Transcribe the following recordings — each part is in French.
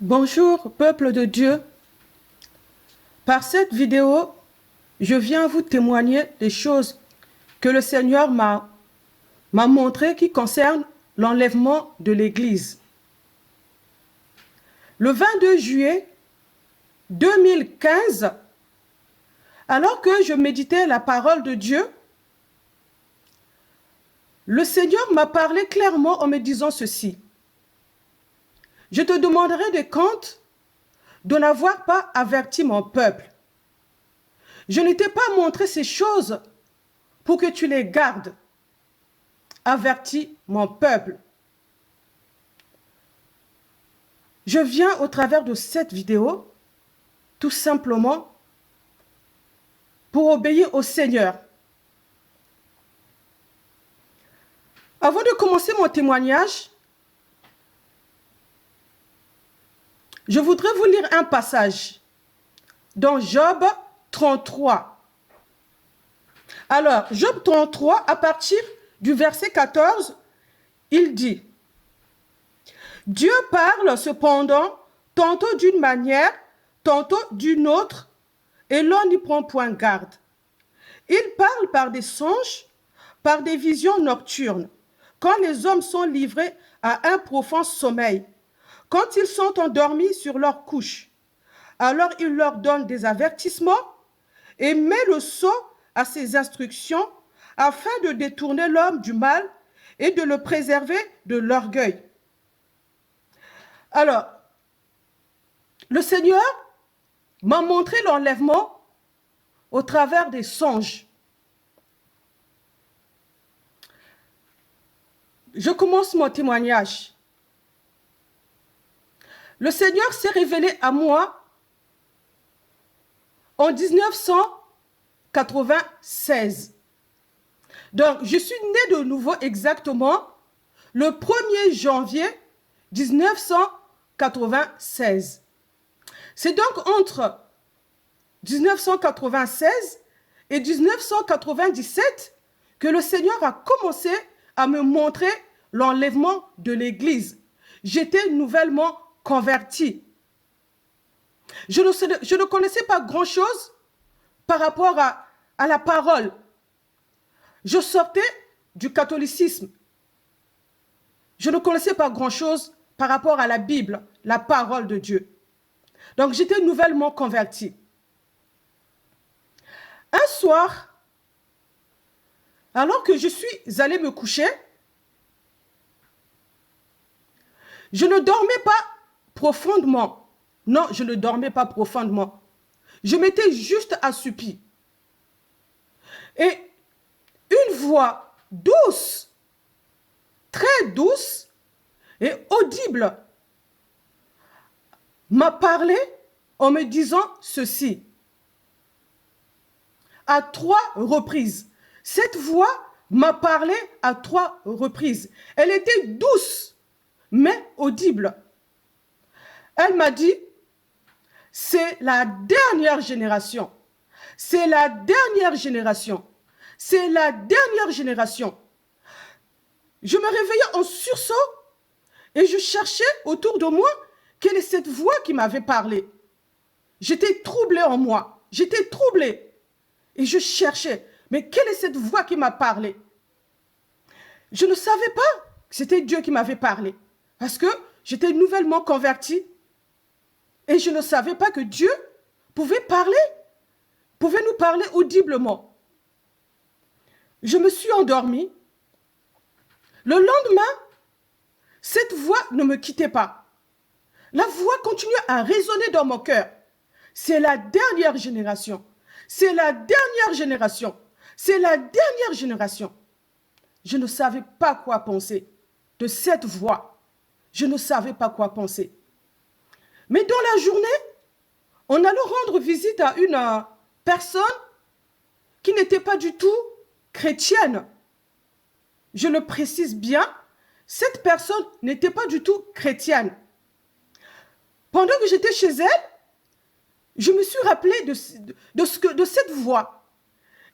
Bonjour, peuple de Dieu. Par cette vidéo, je viens vous témoigner des choses que le Seigneur m'a montrées qui concernent l'enlèvement de l'Église. Le 22 juillet 2015, alors que je méditais la parole de Dieu, le Seigneur m'a parlé clairement en me disant ceci. Je te demanderai des comptes de n'avoir pas averti mon peuple. Je ne t'ai pas montré ces choses pour que tu les gardes. Avertis mon peuple. Je viens au travers de cette vidéo tout simplement pour obéir au Seigneur. Avant de commencer mon témoignage, je voudrais vous lire un passage dans Job 33. Alors, Job 33, à partir du verset 14, il dit « Dieu parle cependant tantôt d'une manière, tantôt d'une autre, et l'on n'y prend point garde. Il parle par des songes, par des visions nocturnes, quand les hommes sont livrés à un profond sommeil, quand ils sont endormis sur leur couche. Alors il leur donne des avertissements et met le sceau à ses instructions afin de détourner l'homme du mal et de le préserver de l'orgueil. » Alors, le Seigneur m'a montré l'enlèvement au travers des songes. Je commence mon témoignage. Le Seigneur s'est révélé à moi en 1996. Donc, je suis née de nouveau exactement le 1er janvier 1996. C'est donc entre 1996 et 1997 que le Seigneur a commencé à me montrer l'enlèvement de l'Église. J'étais nouvellement convertie. Je ne connaissais pas grand-chose par rapport à la parole. Je sortais du catholicisme. Je ne connaissais pas grand-chose par rapport à la Bible, la parole de Dieu. Donc, j'étais nouvellement convertie. Un soir, alors que je suis allée me coucher, je ne dormais pas profondément. Non, je ne dormais pas profondément. Je m'étais juste assoupie. Et une voix douce, très douce et audible m'a parlé en me disant ceci. À 3 reprises. Cette voix m'a parlé à 3 reprises. Elle était douce, mais audible. Elle m'a dit, c'est la dernière génération. C'est la dernière génération. C'est la dernière génération. Je me réveillais en sursaut et je cherchais autour de moi quelle est cette voix qui m'avait parlé. J'étais troublée en moi. J'étais troublée. Et je cherchais, mais quelle est cette voix qui m'a parlé? Je ne savais pas que c'était Dieu qui m'avait parlé. Parce que j'étais nouvellement convertie. Et je ne savais pas que Dieu pouvait parler, pouvait nous parler audiblement. Je me suis endormie. Le lendemain, cette voix ne me quittait pas. La voix continuait à résonner dans mon cœur. C'est la dernière génération. C'est la dernière génération. C'est la dernière génération. Je ne savais pas quoi penser de cette voix. Je ne savais pas quoi penser. Mais dans la journée, on allait rendre visite à une personne qui n'était pas du tout chrétienne. Je le précise bien, cette personne n'était pas du tout chrétienne. Pendant que j'étais chez elle, je me suis rappelée de cette voix.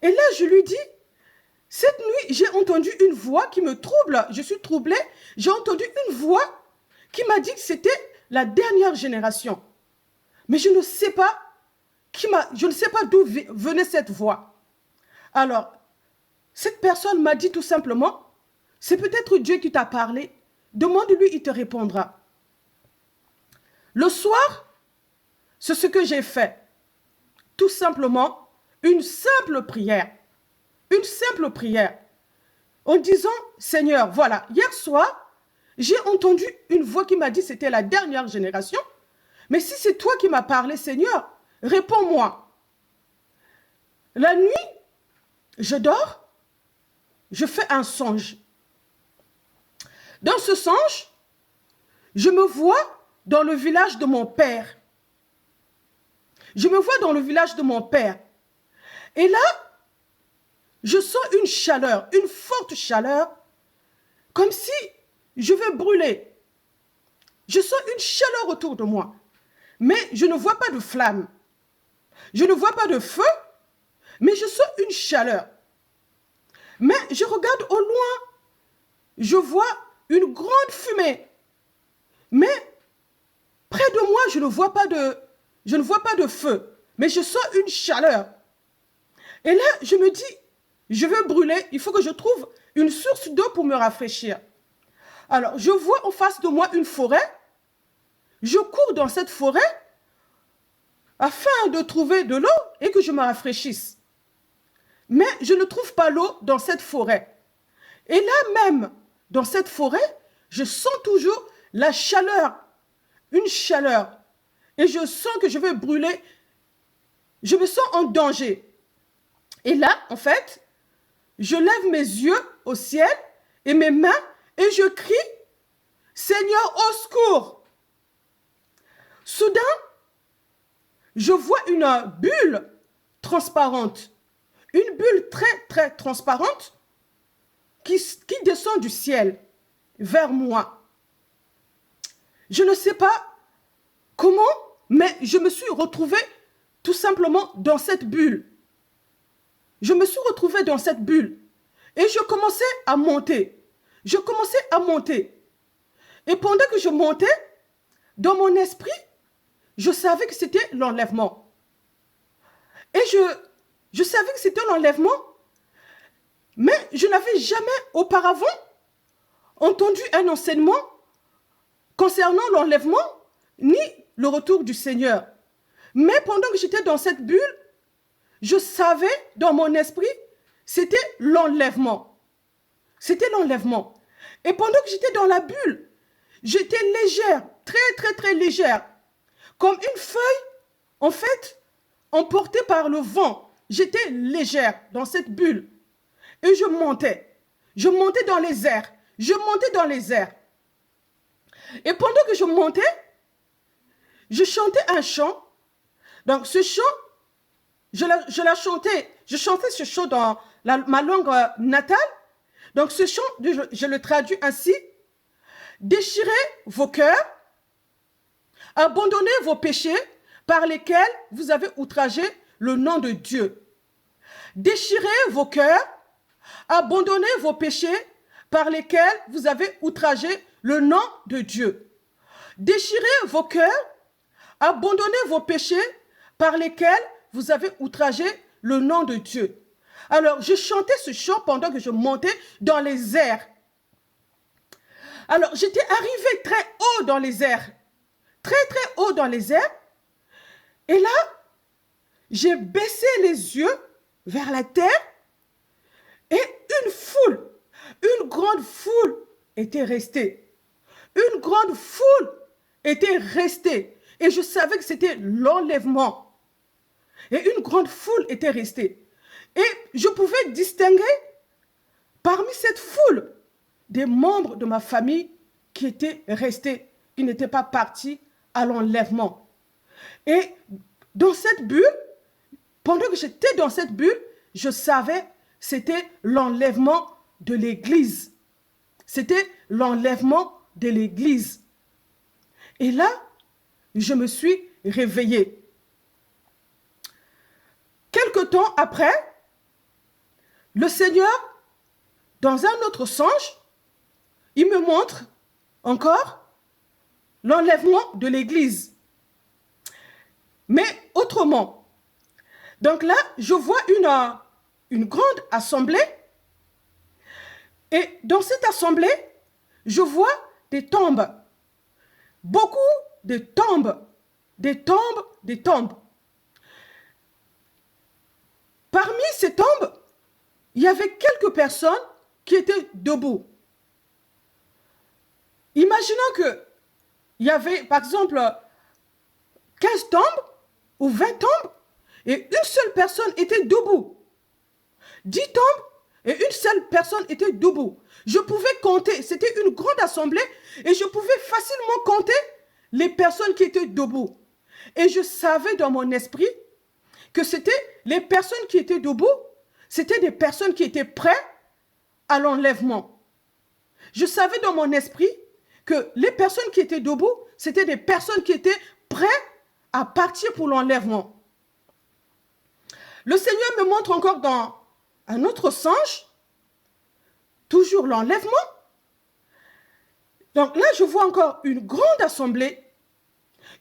Et là, je lui dis, cette nuit, j'ai entendu une voix qui me trouble. Je suis troublée. J'ai entendu une voix qui m'a dit que c'était la dernière génération. Mais je ne sais pas je ne sais pas d'où venait cette voix. Alors, cette personne m'a dit tout simplement, c'est peut-être Dieu qui t'a parlé. Demande-lui, il te répondra. Le soir, c'est ce que j'ai fait. Tout simplement, une simple prière. Une simple prière. En disant, Seigneur, voilà, hier soir, j'ai entendu une voix qui m'a dit que c'était la dernière génération. Mais si c'est toi qui m'as parlé, Seigneur, réponds-moi. La nuit, je dors, je fais un songe. Dans ce songe, je me vois dans le village de mon père. Je me vois dans le village de mon père. Et là, je sens une chaleur, une forte chaleur, comme si je vais brûler. Je sens une chaleur autour de moi. Mais je ne vois pas de flamme. Je ne vois pas de feu, mais je sens une chaleur. Mais je regarde au loin, je vois une grande fumée. Mais près de moi, je ne vois pas de feu, mais je sens une chaleur. Et là, je me dis, je vais brûler, il faut que je trouve une source d'eau pour me rafraîchir. Alors, je vois en face de moi une forêt. Je cours dans cette forêt afin de trouver de l'eau et que je me rafraîchisse. Mais je ne trouve pas l'eau dans cette forêt. Et là même, dans cette forêt, je sens toujours la chaleur, une chaleur. Et je sens que je vais brûler. Je me sens en danger. Et là, en fait, je lève mes yeux au ciel et mes mains et je crie, Seigneur, au secours. Soudain, je vois une bulle transparente. Une bulle très, très transparente qui descend du ciel vers moi. Je ne sais pas comment, mais je me suis retrouvée tout simplement dans cette bulle. Je me suis retrouvée dans cette bulle et je commençais à monter. Je commençais à monter. Et pendant que je montais, dans mon esprit, je savais que c'était l'enlèvement. Et je savais que c'était l'enlèvement, mais je n'avais jamais auparavant entendu un enseignement concernant l'enlèvement ni le retour du Seigneur. Mais pendant que j'étais dans cette bulle, je savais dans mon esprit, c'était l'enlèvement. C'était l'enlèvement. Et pendant que j'étais dans la bulle, j'étais légère, très, très, très légère. Comme une feuille, en fait, emportée par le vent. J'étais légère dans cette bulle. Et je montais. Je montais dans les airs. Je montais dans les airs. Et pendant que je montais, je chantais un chant. Donc ce chant, je chantais ce chant dans ma langue natale. Donc ce chant, je le traduis ainsi. Déchirez vos cœurs, abandonnez vos péchés par lesquels vous avez outragé le nom de Dieu. Déchirez vos cœurs, abandonnez vos péchés par lesquels vous avez outragé le nom de Dieu. Déchirez vos cœurs, abandonnez vos péchés par lesquels vous avez outragé le nom de Dieu. Alors, je chantais ce chant pendant que je montais dans les airs. Alors, j'étais arrivée très haut dans les airs. Très, très haut dans les airs. Et là, j'ai baissé les yeux vers la terre et une grande foule était restée. Une grande foule était restée. Et je savais que c'était l'enlèvement. Et une grande foule était restée. Et je pouvais distinguer parmi cette foule des membres de ma famille qui étaient restés, qui n'étaient pas partis à l'enlèvement. Et dans cette bulle, pendant que j'étais dans cette bulle, je savais que c'était l'enlèvement de l'Église. C'était l'enlèvement de l'Église. Et là, je me suis réveillée. Quelque temps après, le Seigneur, dans un autre songe, il me montre encore l'enlèvement de l'Église. Mais autrement. Donc là, je vois une grande assemblée. Et dans cette assemblée, je vois des tombes. Beaucoup de tombes. Des tombes, des tombes. Parmi ces tombes, il y avait quelques personnes qui étaient debout. Imaginons qu'il y avait, par exemple, 15 tombes ou 20 tombes et une seule personne était debout. 10 tombes et une seule personne était debout. Je pouvais compter, c'était une grande assemblée et je pouvais facilement compter les personnes qui étaient debout. Et je savais dans mon esprit que c'était les personnes qui étaient debout, c'était des personnes qui étaient prêtes à l'enlèvement. Je savais dans mon esprit que les personnes qui étaient debout, c'était des personnes qui étaient prêtes à partir pour l'enlèvement. Le Seigneur me montre encore dans un autre songe, toujours l'enlèvement. Donc là, je vois encore une grande assemblée,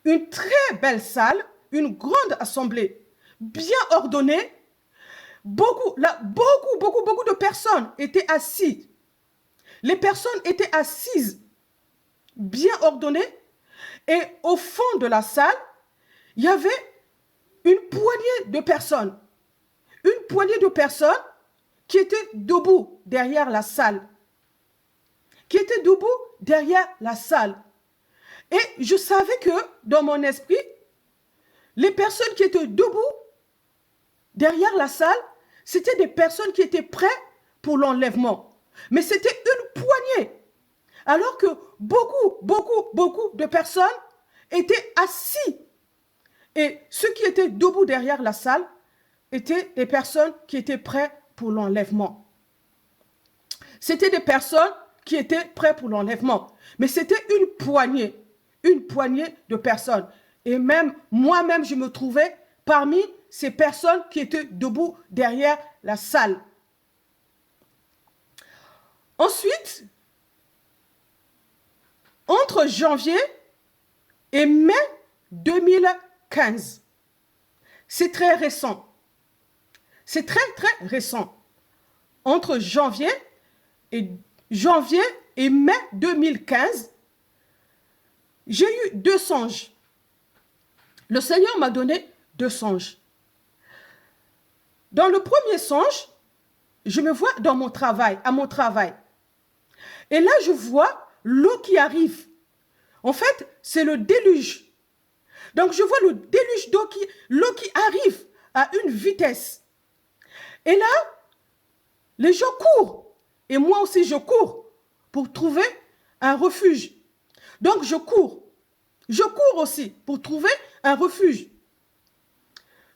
une très belle salle, une grande assemblée, bien ordonnée. Beaucoup de personnes étaient assises. Les personnes étaient assises, bien ordonnées. Et au fond de la salle, il y avait une poignée de personnes. Une poignée de personnes qui étaient debout derrière la salle. Qui étaient debout derrière la salle. Et je savais que dans mon esprit, les personnes qui étaient debout derrière la salle, c'était des personnes qui étaient prêtes pour l'enlèvement. Mais c'était une poignée. Alors que beaucoup de personnes étaient assis. Et ceux qui étaient debout derrière la salle étaient des personnes qui étaient prêtes pour l'enlèvement. C'était des personnes qui étaient prêtes pour l'enlèvement. Mais c'était une poignée de personnes. Et même, moi-même, je me trouvais parmi ces personnes qui étaient debout derrière la salle. Ensuite, entre janvier et mai 2015, c'est très récent. C'est très récent. Entre janvier et mai 2015, j'ai eu 2 songes. Le Seigneur m'a donné 2 songes. Dans le premier songe, je me vois à mon travail. Et là, je vois l'eau qui arrive. En fait, c'est le déluge. Donc, je vois le déluge d'eau, l'eau qui arrive à une vitesse. Et là, les gens courent. Et moi aussi, je cours pour trouver un refuge. Donc, je cours. Je cours aussi pour trouver un refuge.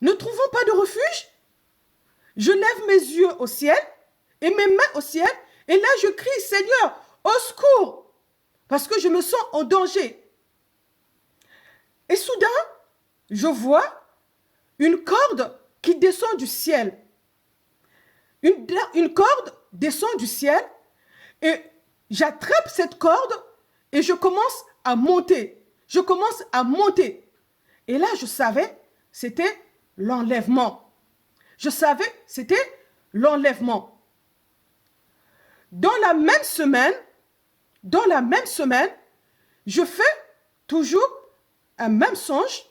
Ne trouvant pas de refuge, je lève mes yeux au ciel et mes mains au ciel. Et là, je crie, Seigneur, au secours, parce que je me sens en danger. Et soudain, je vois une corde qui descend du ciel. Une corde descend du ciel et j'attrape cette corde et je commence à monter. Je commence à monter. Et là, je savais, c'était l'enlèvement. Je savais, c'était l'enlèvement. Dans la même semaine, je fais toujours un même songe.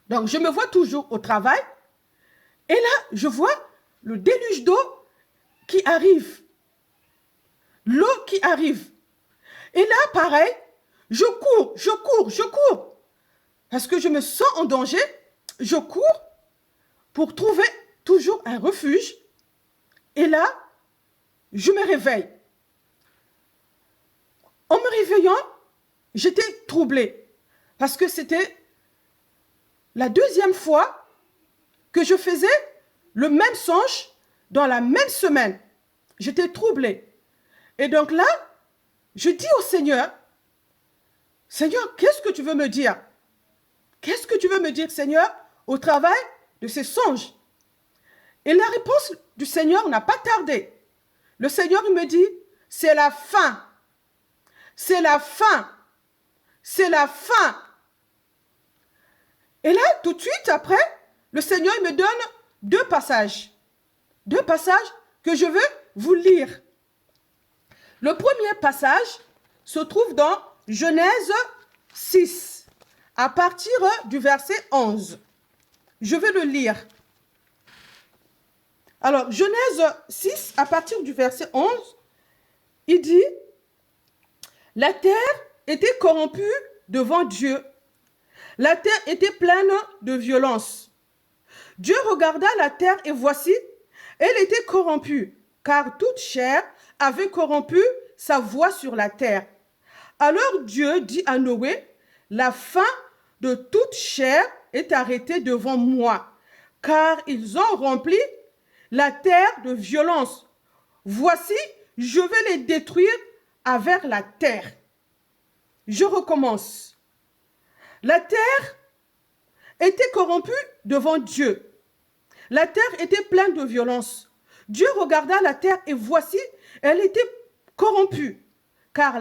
Donc, je me vois toujours au travail. Et là, je vois le déluge d'eau qui arrive. L'eau qui arrive. Et là, pareil, je cours. Parce que je me sens en danger. Je cours pour trouver toujours un refuge. Et là, je me réveille. En me réveillant, j'étais troublée. Parce que c'était la 2e fois que je faisais le même songe dans la même semaine. J'étais troublée. Et donc là, je dis au Seigneur, Seigneur, qu'est-ce que tu veux me dire? Qu'est-ce que tu veux me dire, Seigneur, au travail de ces songes? Et la réponse du Seigneur n'a pas tardé. Le Seigneur il me dit, c'est la fin. C'est la fin. c'est la fin. Et là, tout de suite après, le Seigneur me donne deux passages. Deux passages que je veux vous lire. Le premier passage se trouve dans Genèse 6, à partir du verset 11. Je vais le lire. Alors, Genèse 6, à partir du verset 11, il dit, « La terre était corrompue devant Dieu. La terre était pleine de violence. Dieu regarda la terre et voici, elle était corrompue, car toute chair avait corrompu sa voie sur la terre. Alors Dieu dit à Noé, la fin de toute chair est arrêtée devant moi, car ils ont rempli la terre de violence. Voici, je vais les détruire avec la terre. » Je recommence. La terre était corrompue devant Dieu. La terre était pleine de violence. Dieu regarda la terre et voici, elle était corrompue, car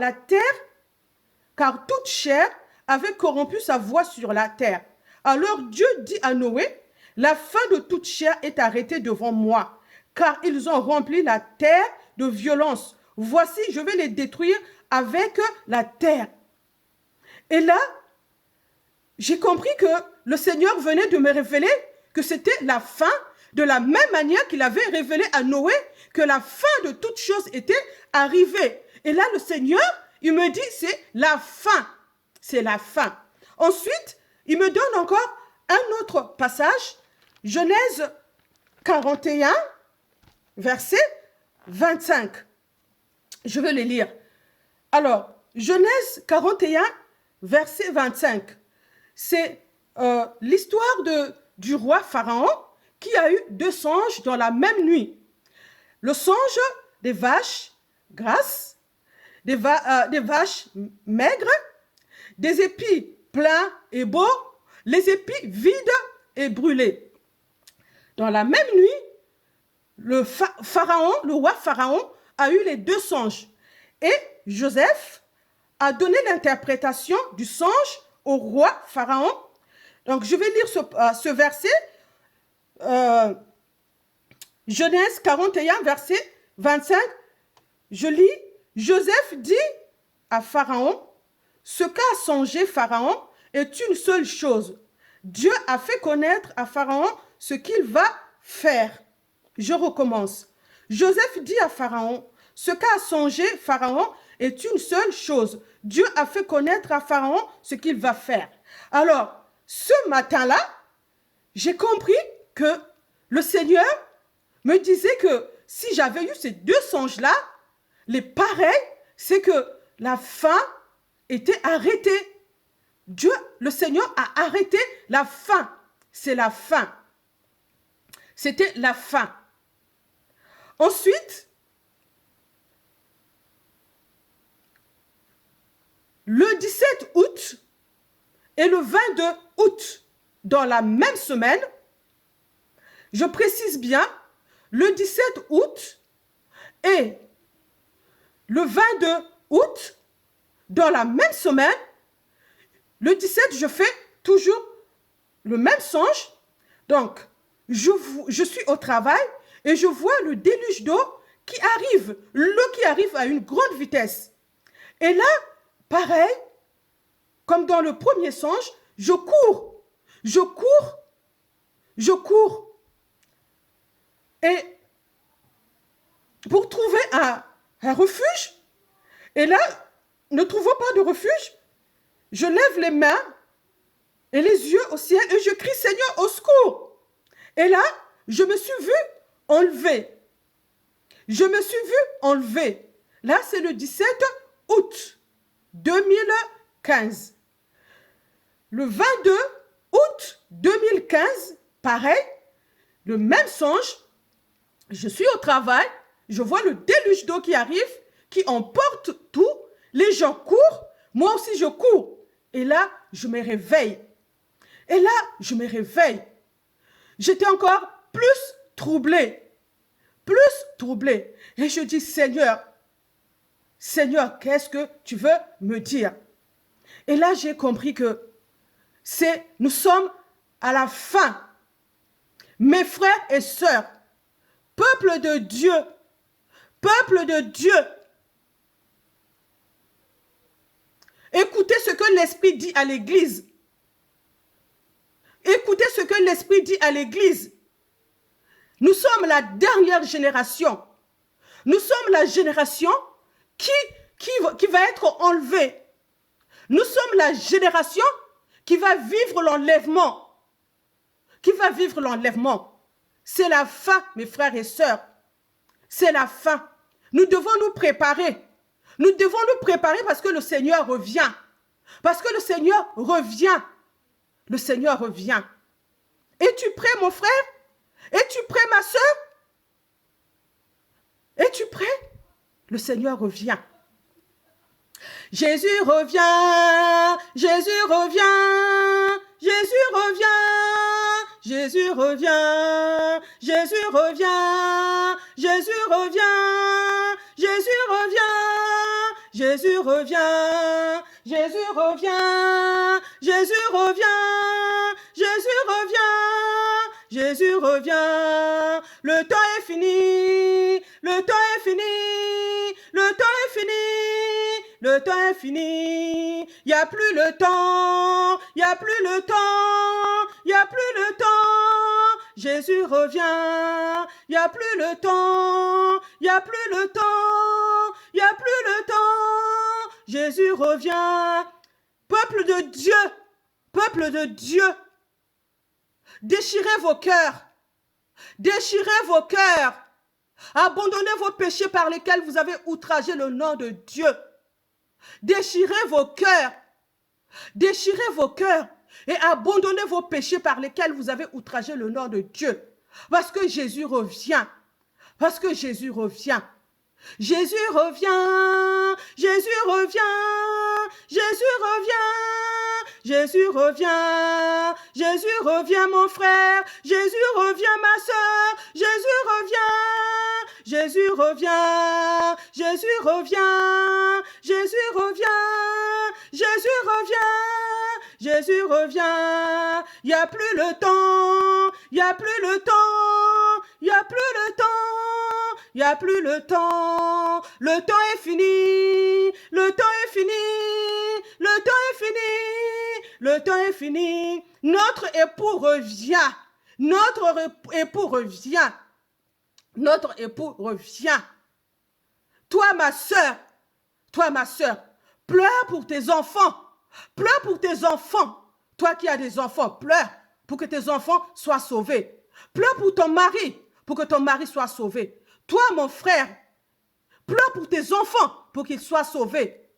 toute chair avait corrompu sa voie sur la terre. Alors Dieu dit à Noé, la fin de toute chair est arrêtée devant moi, car ils ont rempli la terre de violence. Voici, je vais les détruire avec la terre. Et là, j'ai compris que le Seigneur venait de me révéler que c'était la fin, de la même manière qu'il avait révélé à Noé que la fin de toute chose était arrivée. Et là, le Seigneur, il me dit, c'est la fin. C'est la fin. Ensuite, il me donne encore un autre passage, Genèse 41, verset 25. Je vais le lire. Alors, Genèse 41, verset 25. C'est l'histoire du roi Pharaon qui a eu deux songes dans la même nuit. Le songe des vaches grasses, des vaches maigres, des épis pleins et beaux, les épis vides et brûlés. Dans la même nuit, le roi Pharaon a eu les deux songes. Et Joseph a donné l'interprétation du songe au roi Pharaon. Donc, je vais lire ce verset, Genèse 41, verset 25. Je lis, « Joseph dit à Pharaon, ce qu'a songé Pharaon est une seule chose. Dieu a fait connaître à Pharaon ce qu'il va faire. » Je recommence. Joseph dit à Pharaon, ce qu'a songé Pharaon est une seule chose. Dieu a fait connaître à Pharaon ce qu'il va faire. Alors, ce matin-là, j'ai compris que le Seigneur me disait que si j'avais eu ces deux songes-là, les pareils, c'est que la fin était arrêtée. Dieu, le Seigneur a arrêté la fin. C'est la fin. C'était la fin. Ensuite, le 17 août et le 22 août, dans la même semaine, je précise bien, le 17 août et le 22 août, dans la même semaine, le 17, je fais toujours le même songe. Donc, je suis au travail et je vois le déluge d'eau qui arrive, l'eau qui arrive à une grande vitesse. Et là, pareil, comme dans le premier songe, je cours. Et pour trouver un refuge, et là, ne trouvant pas de refuge, je lève les mains et les yeux au ciel et je crie, Seigneur, au secours. Et là, je me suis vue enlevée. Là, c'est le 17 août 2015. Le 22 août 2015, pareil, le même songe, je suis au travail, je vois le déluge d'eau qui arrive, qui emporte tout, les gens courent, moi aussi je cours. Et là, je me réveille. J'étais encore plus troublée. Et je dis, Seigneur, qu'est-ce que tu veux me dire? Et là, j'ai compris que nous sommes à la fin. Mes frères et sœurs, peuple de Dieu, écoutez ce que l'Esprit dit à l'Église. Écoutez ce que l'Esprit dit à l'Église. Nous sommes la dernière génération. Nous sommes la génération qui va être enlevée. Nous sommes la génération qui va vivre l'enlèvement. Qui va vivre l'enlèvement. C'est la fin, mes frères et sœurs. C'est la fin. Nous devons nous préparer. Nous devons nous préparer parce que le Seigneur revient. Parce que le Seigneur revient. Le Seigneur revient. Es-tu prêt, mon frère? Es-tu prêt, ma sœur? Es-tu prêt? Le Seigneur revient. Jésus revient, Jésus revient, Jésus revient, Jésus revient, Jésus revient, Jésus revient, Jésus revient, Jésus revient, Jésus revient, Jésus revient, Jésus revient, Jésus revient. Le temps est fini, le temps est fini, le temps est fini, le temps est fini. Il n'y a plus le temps, il n'y a plus le temps, il n'y a plus le temps. Jésus revient, il n'y a plus le temps, il n'y a plus le temps, il n'y a plus le temps. Jésus revient. Peuple de Dieu, peuple de Dieu, déchirez vos cœurs, déchirez vos cœurs, abandonnez vos péchés par lesquels vous avez outragé le nom de Dieu. Déchirez vos cœurs et abandonnez vos péchés par lesquels vous avez outragé le nom de Dieu. Parce que Jésus revient, parce que Jésus revient. Jésus revient, Jésus revient, Jésus revient, Jésus revient, Jésus revient mon frère, Jésus revient ma soeur, Jésus revient, Jésus revient, Jésus revient, Jésus revient, Jésus revient, Jésus revient. Il n'y a plus le temps, il n'y a plus le temps, il n'y a plus le temps. Il n'y a plus le temps est fini, le temps est fini, le temps est fini, le temps est fini. Notre époux revient, notre époux revient, notre époux revient. Toi ma sœur, pleure pour tes enfants, pleure pour tes enfants. Toi qui as des enfants, pleure pour que tes enfants soient sauvés. Pleure pour ton mari, pour que ton mari soit sauvé. Toi, mon frère, pleure pour tes enfants pour qu'ils soient sauvés.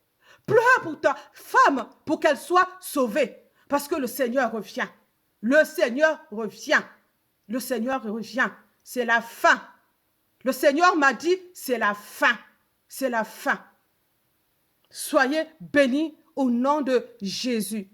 Pleure pour ta femme pour qu'elle soit sauvée. Parce que le Seigneur revient. Le Seigneur revient. Le Seigneur revient. C'est la fin. Le Seigneur m'a dit, c'est la fin. C'est la fin. Soyez bénis au nom de Jésus.